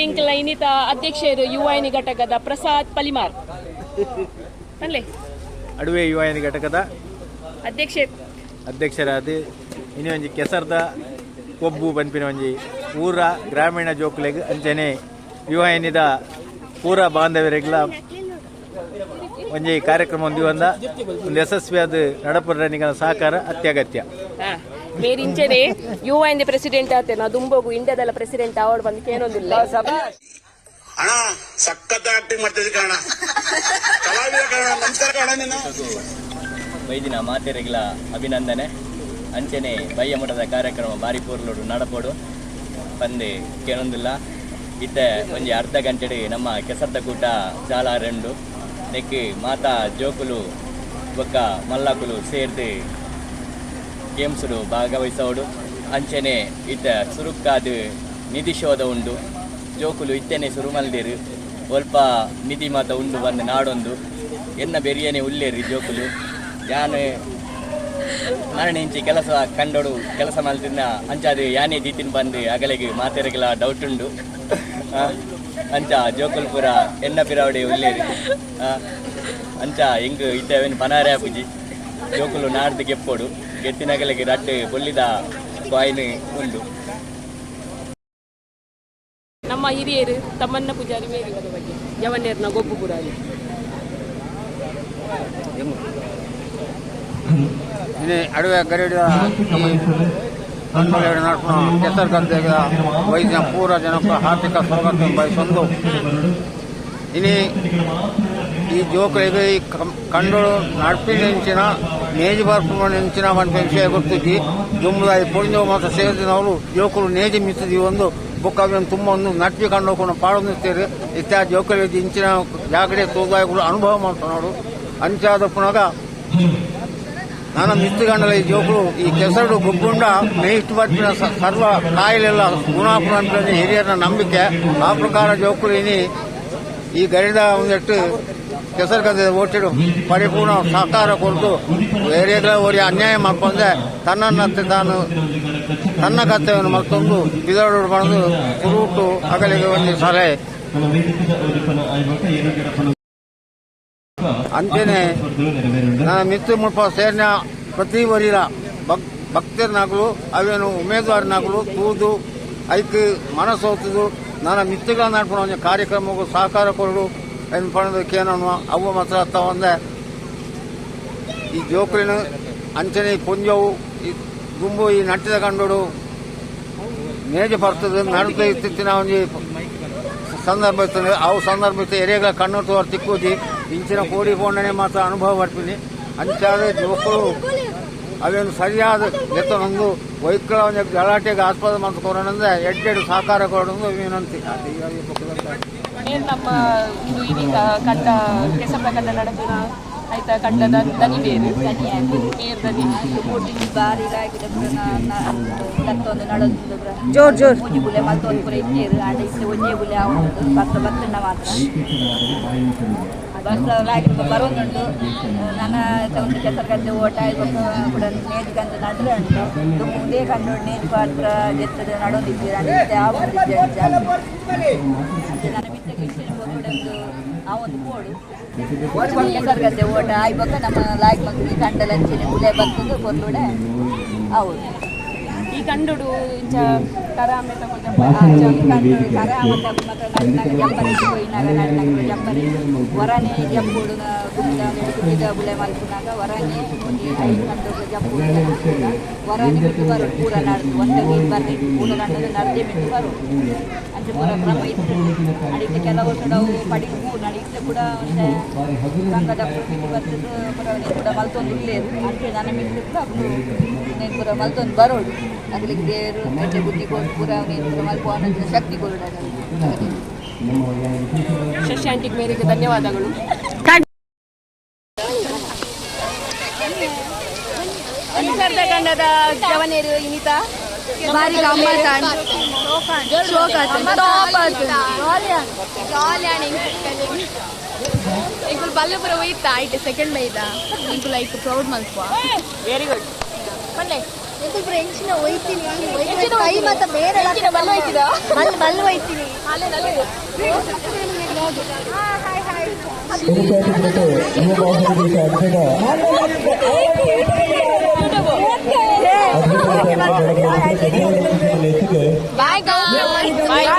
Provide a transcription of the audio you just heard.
ಇಂಕ್ಲ ಇನ್ನಿತ ಅಧ್ಯಕ್ಷರು ಯುವವಾಹಿನಿ ಘಟಕದ ಪ್ರಸಾದ್ ಪಲಿಮಾರ್ ಅಲ್ಲೇ ಅಡುವೆ ಯುವವಾಹಿನಿ ಘಟಕದ ಅಧ್ಯಕ್ಷರಾದ ಇನ್ನು ಒಂಜಿ ಕೆಸರ್ದ ಕೊಬ್ಬು ಪನ್ಪಿನ ಒಂಜಿ ಊರ ಗ್ರಾಮೀಣ ಜೋಕ್ಲೆಗ್ ಅಂಚನೆ ಯುವವಾಹಿನಿದ ಪೂರ ಬಾಂಧವ್ಯರೆಗ್ಲ ಒಂಜಿ ಕಾರ್ಯಕ್ರಮ ಹೊಂದಿವಂದ ಒಂದು ಯಶಸ್ವಿಯಾದ ನಡಪುರನಿಗನ ಸಹಕಾರ ಅತ್ಯಗತ್ಯ. ಮೇರಿಂಚನೆ ಯುವವಾಹಿನಿ ಪ್ರೆಸಿಡೆಂಟ್ ಆತೇನ ದುಂಬೋಗು ಇಂಡಿಯಾದಲ್ಲ ಪ್ರೆಸಿಡೆಂಟ್ ಅವಾರ್ಡ್ ಬಂದು ಕೇಳೋದಿಲ್ಲ. ಅಣ್ಣ ಸಖತ್ ಆಕ್ಟಿಂಗ್ ಮಾಡ್ತಿದ್ದೆ ಕಾರಣ ಕಲಾವಿದ ಕಾರಣ ನಮಸ್ಕಾರ ಕಾರಣ ನೀನು ವೈದಿನ ಮಾತೆರೆಗ್ಲ ಅಭಿನಂದನೆ. ಅಂಚನೆ ಬಯ್ಯ ಮಠದ ಕಾರ್ಯಕ್ರಮ ಬಾರಿ ಪೂರ್ಲೋಡು ನಡಪೋಡು ಬಂದು ಕೇಳೊಂದಿಲ್ಲ. ಇತ್ತೆ ಒಂಜಿ ಅರ್ಧ ಗಂಟೆಡು ನಮ್ಮ ಕೆಸರ್ದ ಕೂಟ ಜಾಲ ರೆಂಡು ನೆಕ್ ಮಾತಾ ಜೋಕುಲು ಬೊಕ್ಕ ಮಲ್ಲಾಕುಲು ಸೇರ್ದು ಗೇಮ್ಸ್ಡು ಭಾಗವಹಿಸೋಡು. ಅಂಚನೆ ಇತ್ತ ಸುರುಕ್ಕಾದ ನಿಧಿ ಶೋಧ ಉಂಡು ಜೋಕುಲು ಇತ್ತೇನೆ ಶುರು ಮಲ್ದಿರು ಸ್ವಲ್ಪ ನಿಧಿ ಮಾತ ಉಂಡು ಬಂದು ನಾಡೊಂದು ಎನ್ನ ಬೆರಿಯನೆ ಉಳ್ಳೇರಿ ಜೋಕುಲು ಯಾನು ಮರಣಿಂಚಿ ಕೆಲಸ ಕಂಡೋಡು ಕೆಲಸ ಮಾಡ್ತಿದ್ದ ಅಂಚಾದು ಯಾನೇ ದೀತಿನ ಬಂದು ಅಗಲಿಗೆ ಮಾತೆರೆಗೆಲ್ಲ ಡೌಟ್ ಉಂಡು. ಅಂಚ ಜೋಕುಲ್ಪುರ ಎನ್ನ ಪಿರಾವಡಿ ಉಳ್ಳೇರಿ ಅಂಚ ಹಿಂಗೆ ಇದ್ದೇವೇನು ಪನಾರೆ ಆಪುಜಿ ಜೋಕುಲು ನಾಡ್ದು ಗೆಪ್ಪೋಡು ಗೆತ್ತಿನಗಲಿಗೆ ರಟ್ಟು ಬೊಲ್ಲಿದ ಕಾಯಿನ್ ಉಂಡು. ನಮ್ಮ ಹಿರಿಯರು ತಮ್ಮನ್ನ ಪೂಜಾರಿ ಮೇರಿವರ ಬಗ್ಗೆ ಯವನ್ನೇರ್ನ ಗೊಬ್ಬು ಪುರಾರಿ ಅಡುವೆ ಗರಿಡ ಕೆಸರು ಗದ್ದೆಗ ವೈದ್ಯ ಪೂರ ಜನಪ ಆರ್ಥಿಕ ಸ್ವಾಗತ ಬಯಸೊಂದು ಇನಿ ಈ ಜೋಕಳಿಗೆ ಈ ಕಂಡೋಳು ನಡ್ಪಿನಿಂಚಿನ ನೇಜಿ ಬರ್ಪುನಿಂಚಿನ ಒಂದು ವಿಷಯ ಗೊತ್ತಿದ್ದಿ ದುಂಬುದಾಯಿ ಪೊಳಿಂದು ಮಾತ್ರ ಸೇರಿದವರು ಜೋಕುಲು ನೇಜಿ ಮಿತ್ತಿದ್ವಿ ಒಂದು ಬುಕ್ಕಾಗಿ ತುಂಬ ಒಂದು ನಟ್ಪಿ ಕಂಡು ಪಾಡೊಂದಿರ್ತೀರಿ ಇತ್ಯಾದಿ ಜೋಕಳಿ ಇಂಚಿನ ಜಾಗಡೆ ತೋದಾಯಿಗಳು ಅನುಭವ ಮಾಡ್ತಾನೋಡು ಅಂಚಾದ ಪುನಗ ನಾನು ಮಿಸ್ತುಗಂಡಲ ಈ ಜೋಕುಲು ಈ ಕೆಸರು ಗುಬ್ಬುಂಡ ಮೇಯಿಷ್ಟು ಬರ್ತಿನ ಸರ್ವ ಕಾಯಿಲೆಲ್ಲ ಗುಣಾಪುರ ಅಂತ ಹಿರಿಯರ ನಂಬಿಕೆ ಆ ಪ್ರಕಾರ ಜೋಕುಲು ಇನಿ ಈ ಗರಿಡ ಒಂದೆಟ್ಟು ಕೆಸರು ಗದ್ದೆ ಓಟಿಡು ಪರಿಪೂರ್ಣ ಸಹಕಾರ ಕೊಟ್ಟು ಏರಿಯಾದ ಓರಿ ಅನ್ಯಾಯ ಮಾಡ್ಕೊಂಡೆ ತನ್ನನ್ನತ್ತೆ ತಾನು ತನ್ನ ಕರ್ತವ್ಯವನ್ನು ಮತ್ತೊಂದು ಬಿದೋಡು ಮಾಡಿದು ಕುರುಟು ಅಗಲಿಗೆ ಒಂದು ಸಲಹೆ ಅಂಚನೆ ನನ್ನ ಮಿತ್ರ ಮುಲ್ಪ ಸೇರಿನ ಪ್ರತಿ ವರಿರ ಭಕ್ತರನಾಗಲು ಅವೇನು ಉಮೇದುವಾರನಾಗಲು ತೂದು ಐಕ್ ಮನಸ್ಸೋತದು ನನ್ನ ಮಿತ್ರಗಳ ನಡ್ಕೊಂಡು ಒಂದು ಕಾರ್ಯಕ್ರಮಕ್ಕೂ ಸಹಕಾರ ಕೊಡು ಏನು ಪಣದಕ್ಕೆ ಏನೋ ಅವು ಮಾತ್ರ ಅತ್ತ ಒಂದೇ ಈ ಜೋಕುಲಿನ ಅಂಚನೆ ಪುಂಜವು ಈ ಗುಂಬು ಈ ನಟ್ಟಿದ ಕಂಡು ನೇಜ ಬರ್ತದೆ ನಡುತ್ತ ಇತ್ತಿನ ಒಂದು ಸಂದರ್ಭ ಇರ್ತದೆ ಅವು ಸಂದರ್ಭ ಇರ್ತದೆ ಎರೆಗಳ ಕಣ್ಣು ತೋರ್ ತಿಕ್ಕೂದಿ ಇಂಚಿನ ಕೋಡಿ ಕೊಂಡನೆ ಮಾತ್ರ ಅನುಭವ ಪಡ್ತೀನಿ ಅಂಚಾದ ಜೋಕುಲು ಅವೇನು ಸರಿಯಾದ ಎತ್ತನೊಂದು ವೈಕಳ ಒಂದು ಗಲಾಟೆಗೆ ಆಸ್ಪದ ಮಾಡ್ಕೊಡೋಣಂದ್ರೆ ಎಡ್ಡೆಡು ಸಹಕಾರ ಕೊಡೋದು ವಿನಂತಿ. ನಮ್ಮ ಕಂಡ ಕೆಸರ ಕಂಡ ನಡೆದಿನ ಆಯ್ತಾ ಕಂಡದ ದನಿ ಬೇರು ದನಿ ಬಾರಿ ದತ್ತೊಂದು ನಡೋದು ಜೋರ್ ಜೋರ್ ಮುಜಿ ಬುಲೆ ಮತ್ತೊಂದು ಪುರ ಇಟ್ಟೇರು ಆಡ ಇಟ್ಟು ಒಂಜೇ ಬುಲೆ ಆವೊಂದು ಭತ್ತ ಬತ್ತಣ್ಣ ಮಾತ್ರ ಬಸ್ಲಾಗಿ ಬರೋದುಂಟು ನನ್ನ ಒಂದು ಕೆಸರು ಗದ್ದೆ ಓಟ ಕೂಡ ನೇಜ್ ಕಂಡು ನಡ್ರೆ ಉಂಟು ಮುಂದೆ ಕಂಡು ನೇಜ್ ಪಾತ್ರ ಗೆತ್ತದ ನಡೋದಿದ್ದೀರ ನನ್ನ ಮಿತ್ರಕ್ಕೆ ಇಷ್ಟ ಒಂದು ಆ ಒಂದು ಕೋಡು ಕೆಸರು ಗದ್ದೆ ಓಟ ಆಯ್ಬಕ್ಕ ನಮ್ಮ ಲಾಯ್ಕ್ ಮಕ್ಕಳಿಗೆ ಕಂಡಲಂಚಿನ ಗುಲೆ ಬರ್ತದೆ ಕೊರ್ಲುಡೆ ಹೌದು ಈ ಕಂಡುಡು ಇಂಚ ಕರಾಮೆ ತಗೊಂಡು ಕರಾಮ ಜಂಪರಿ ಹೋಯಿನಾಗ ನಡ್ನಾಗ ಜಂಪರಿ ಹೊರನೆ ಜಂಪುಡು ಗುಡ್ಡ ಬುಲೆ ಮಲ್ಪುನಾಗ ಹೊರನೆ ಕಂಡು ಜಂಪುಡು ಹೊರನೆ ಬಿಟ್ಟು ಬರೋ ಪೂರ ನಡೆದು ಒಂದಾಗಿ ಬರ್ರಿ ಪೂರ ಕಂಡು ನಡೆದೇ ಬಿಟ್ಟು ಬರೋ ಅಂಚೆ ಪೂರ ಕ್ರಮ ಇತ್ತು ನಡೀತೆ ಕೆಲವರು ನಾವು ಪಡಿಗೂ ನಡೀತೆ ಕೂಡ ಒಂದು ಸಂಘದ ಬಿಟ್ಟು ಬರ್ತದ್ದು ಪುರ ಕೂಡ ಮಲ್ತೊಂದು ಇಲ್ಲೇರು ಅಂಚೆ ನನ್ನ ಮಿತ್ರ ಕೂಡ ನೀನು ಪುರ ಮಲ್ತೊಂದು ಬರೋಡು ಅಗಲಿಗೆ ದೇವರು ಗಡ್ಡೆ ಬುದ್ಧಿ ಕೊಟ್ಟು ಪೂರ ನೀನು ಮಲ್ಪೋಣ ಶಕ್ತಿ ಕೊಡೋಣ. ಶಶಾಂಟಿಕ್ ಮೇರೆಗೆ ಧನ್ಯವಾದಗಳು. ಕಂಡದ ಜವನೇರು ಇನಿತ ಬಾರಿ ಗಮ್ಮತ್ ಇಂಕುಲ್ ಬಲ್ಲಪುರ ಹೋಯ್ತಾ ಐಟೆ ಸೆಕೆಂಡ್ ಮೈದ ಇಂಕು ಲೈಕ್ ಪ್ರೌಡ್ ಮಲ್ಪ ವೆರಿ ಗುಡ್ ಬನ್ನಿ ಎಂಕುಲು ಫ್ರೆಂಚಿನ ಒಯ್ತೀನಿ ಕೈ ಮಾತ ಬೇರೆ ಬಲ್ಲ ಹೋಯ್ತಿದ ಬಲ್ಲ ಒಯ್ತೀನಿ ಬಾಯ್ ಬಾಯ್